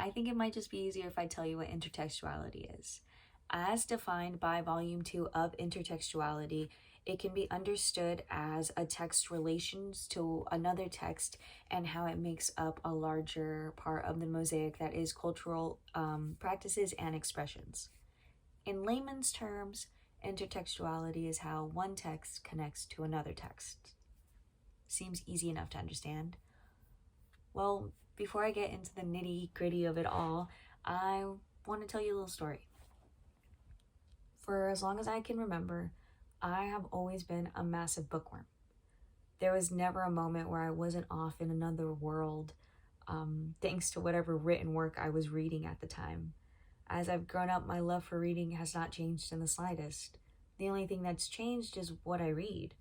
I think it might just be easier if I tell you what intertextuality is. As defined by Volume 2 of Intertextuality, it can be understood as a text relations to another text and how it makes up a larger part of the mosaic that is cultural practices and expressions. In layman's terms, intertextuality is how one text connects to another text. Seems easy enough to understand. Well, before I get into the nitty-gritty of it all, I want to tell you a little story. For as long as I can remember, I have always been a massive bookworm. There was never a moment where I wasn't off in another world, thanks to whatever written work I was reading at the time. As I've grown up, my love for reading has not changed in the slightest. The only thing that's changed is what I read.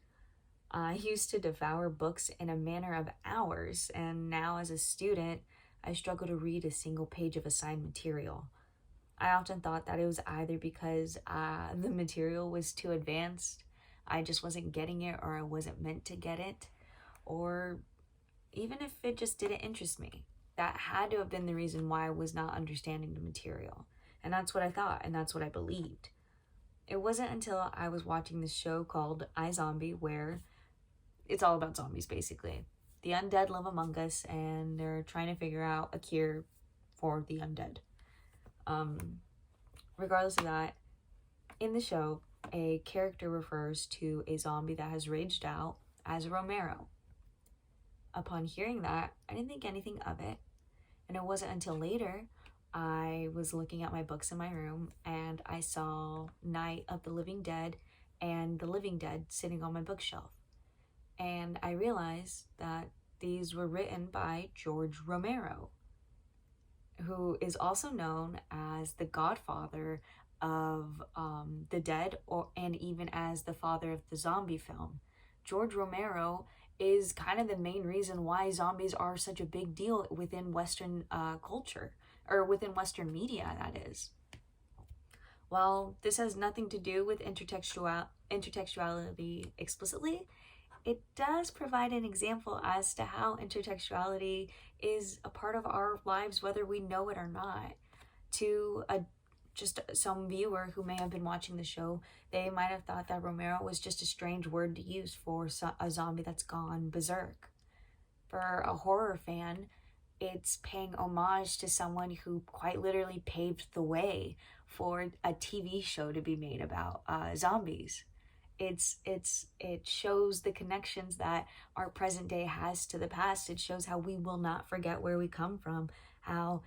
I used to devour books in a manner of hours, and now as a student, I struggle to read a single page of assigned material. I often thought that it was either because the material was too advanced, I just wasn't getting it, or I wasn't meant to get it, or even if it just didn't interest me. That had to have been the reason why I was not understanding the material. And that's what I thought, and that's what I believed. It wasn't until I was watching this show called iZombie, where it's all about zombies, basically. The undead live among us, and they're trying to figure out a cure for the undead. Regardless of that, in the show, a character refers to a zombie that has raged out as Romero. Upon hearing that, I didn't think anything of it, and it wasn't until later I was looking at my books in my room and I saw Night of the Living Dead and The Living Dead sitting on my bookshelf. And I realized that these were written by George Romero, who is also known as the godfather of the dead, and even as the father of the zombie film. George Romero is kind of the main reason why zombies are such a big deal within Western culture, or within Western media, that is. While this has nothing to do with intertextuality explicitly, it does provide an example as to how intertextuality is a part of our lives, whether we know it or not. To just some viewer who may have been watching the show, they might have thought that Romero was just a strange word to use for a zombie that's gone berserk. For a horror fan, it's paying homage to someone who quite literally paved the way for a TV show to be made about zombies. It shows the connections that our present day has to the past. It shows how we will not forget where we come from, how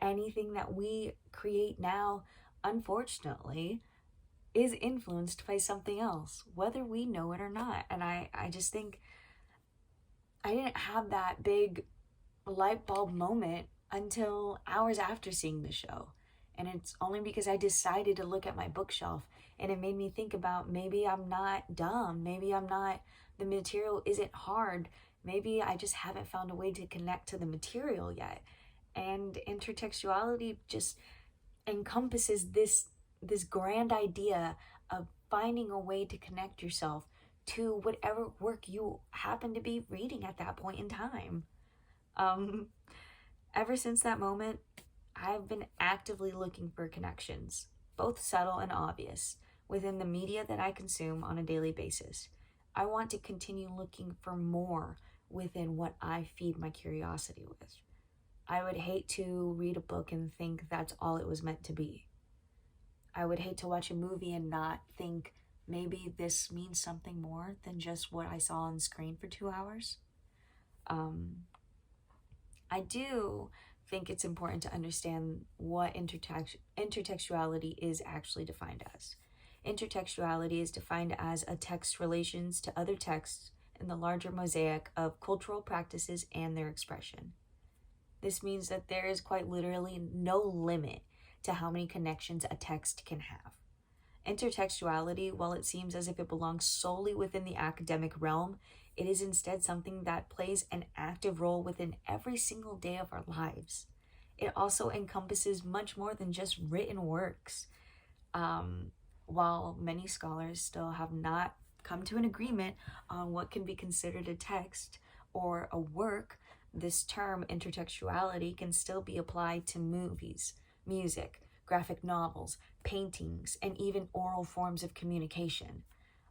anything that we create now, unfortunately, is influenced by something else, whether we know it or not. And I just think I didn't have that big light bulb moment until hours after seeing the show. And it's only because I decided to look at my bookshelf, and it made me think about, maybe I'm not dumb, maybe the material isn't hard, maybe I just haven't found a way to connect to the material yet. And intertextuality just encompasses this grand idea of finding a way to connect yourself to whatever work you happen to be reading at that point in time. Ever since that moment, I've been actively looking for connections, both subtle and obvious, within the media that I consume on a daily basis. I want to continue looking for more within what I feed my curiosity with. I would hate to read a book and think that's all it was meant to be. I would hate to watch a movie and not think maybe this means something more than just what I saw on screen for 2 hours. I do think it's important to understand what intertextuality is actually defined as. Intertextuality is defined as a text relations to other texts in the larger mosaic of cultural practices and their expression. This means that there is quite literally no limit to how many connections a text can have. Intertextuality, while it seems as if it belongs solely within the academic realm, it is instead something that plays an active role within every single day of our lives. It also encompasses much more than just written works. While many scholars still have not come to an agreement on what can be considered a text or a work, This term, intertextuality, can still be applied to movies, music, graphic novels, paintings, and even oral forms of communication.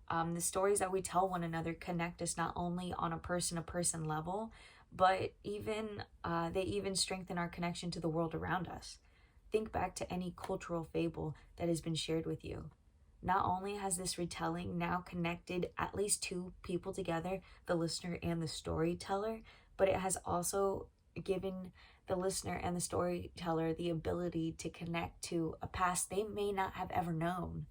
The stories that we tell one another connect us not only on a person-to-person level, but they even strengthen our connection to the world around us. Think back to any cultural fable that has been shared with you. Not only has this retelling now connected at least two people together, the listener and the storyteller, but it has also given the listener and the storyteller the ability to connect to a past they may not have ever known.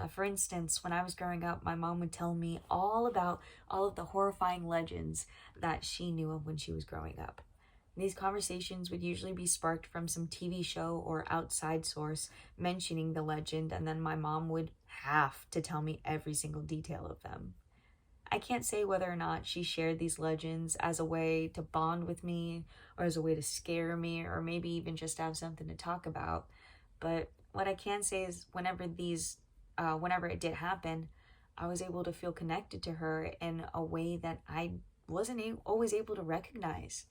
For instance, when I was growing up, my mom would tell me all about all of the horrifying legends that she knew of when she was growing up. These conversations would usually be sparked from some TV show or outside source mentioning the legend, and then my mom would have to tell me every single detail of them. I can't say whether or not she shared these legends as a way to bond with me, or as a way to scare me, or maybe even just to have something to talk about. But what I can say is whenever it did happen, I was able to feel connected to her in a way that I wasn't always able to recognize.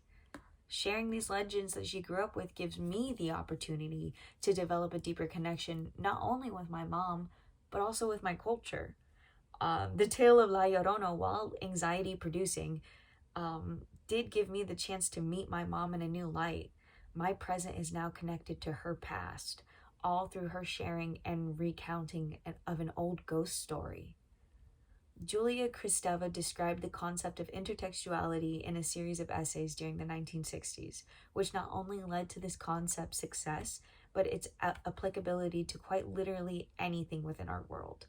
Sharing these legends that she grew up with gives me the opportunity to develop a deeper connection, not only with my mom, but also with my culture. The tale of La Llorona, while anxiety producing, did give me the chance to meet my mom in a new light. My present is now connected to her past, all through her sharing and recounting of an old ghost story. Julia Kristeva described the concept of intertextuality in a series of essays during the 1960s, which not only led to this concept's success, but its applicability to quite literally anything within our world.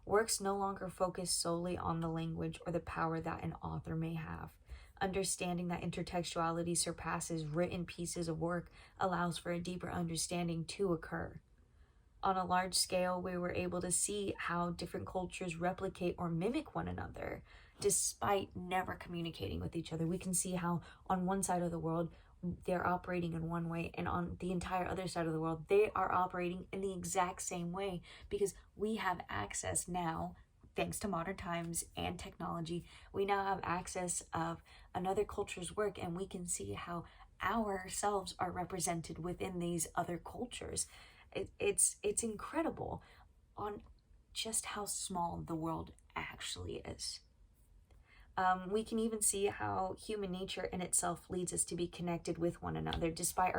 Works no longer focus solely on the language or the power that an author may have. Understanding that intertextuality surpasses written pieces of work allows for a deeper understanding to occur. On a large scale, we were able to see how different cultures replicate or mimic one another, despite never communicating with each other. We can see how on one side of the world, they're operating in one way, and on the entire other side of the world, they are operating in the exact same way, because we have access now, thanks to modern times and technology. We now have access of another culture's work, and we can see how ourselves are represented within these other cultures. It's incredible on just how small the world actually is. We can even see how human nature in itself leads us to be connected with one another, despite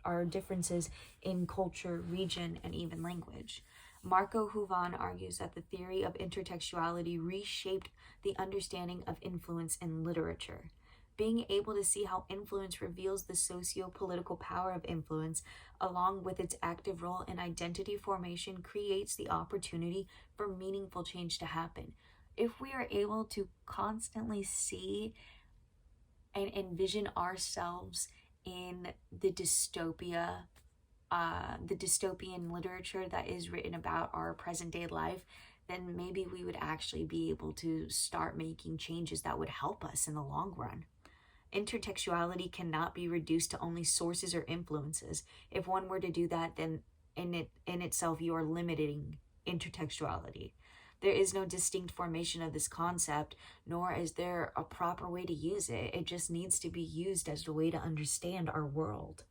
our differences in culture, region, and even language. Marco Huvan argues that the theory of intertextuality reshaped the understanding of influence in literature. Being able to see how influence reveals the socio-political power of influence, along with its active role in identity formation, creates the opportunity for meaningful change to happen. If we are able to constantly see and envision ourselves in the dystopian literature that is written about our present day life, then maybe we would actually be able to start making changes that would help us in the long run. Intertextuality cannot be reduced to only sources or influences. If one were to do that, then in itself you are limiting intertextuality. There is no distinct formation of this concept, nor is there a proper way to use it. It just needs to be used as a way to understand our world.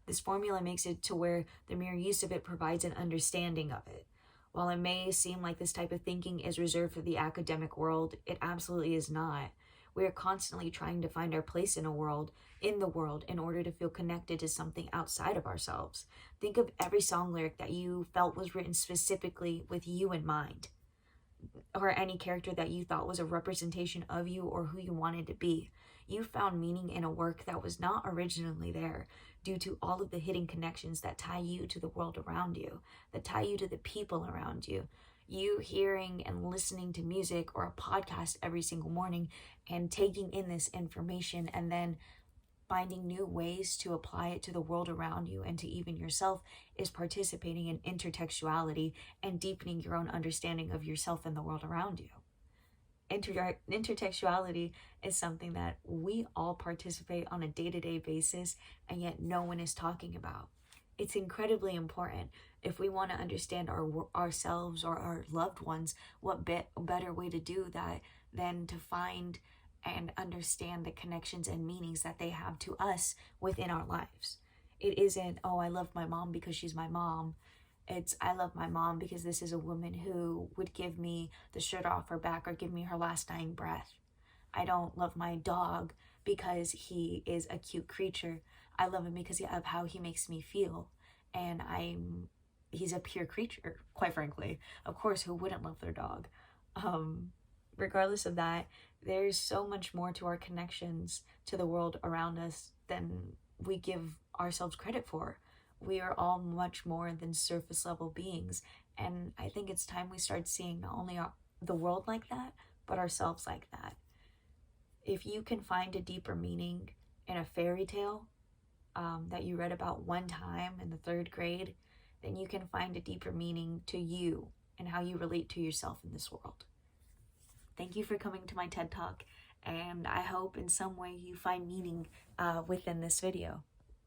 This formula makes it to where the mere use of it provides an understanding of it. While it may seem like this type of thinking is reserved for the academic world, it absolutely is not. We are constantly trying to find our place in the world, in order to feel connected to something outside of ourselves. Think of every song lyric that you felt was written specifically with you in mind, or any character that you thought was a representation of you or who you wanted to be. You found meaning in a work that was not originally there, due to all of the hidden connections that tie you to the world around you, that tie you to the people around you. You hearing and listening to music or a podcast every single morning and taking in this information and then finding new ways to apply it to the world around you and to even yourself is participating in intertextuality and deepening your own understanding of yourself and the world around you. Intertextuality is something that we all participate on a day-to-day basis, and yet no one is talking about. It's incredibly important. If we want to understand ourselves or our loved ones, what better way to do that than to find and understand the connections and meanings that they have to us within our lives. It isn't, oh, I love my mom because she's my mom. It's, I love my mom because this is a woman who would give me the shirt off her back or give me her last dying breath. I don't love my dog because he is a cute creature. I love him because of how he makes me feel. And he's a pure creature, quite frankly. Of course, who wouldn't love their dog? Regardless of that, there's so much more to our connections to the world around us than we give ourselves credit for. We are all much more than surface level beings. And I think it's time we start seeing not only the world like that, but ourselves like that. If you can find a deeper meaning in a fairy tale that you read about one time in the 3rd grade, then you can find a deeper meaning to you and how you relate to yourself in this world. Thank you for coming to my TED Talk, and I hope in some way you find meaning within this video.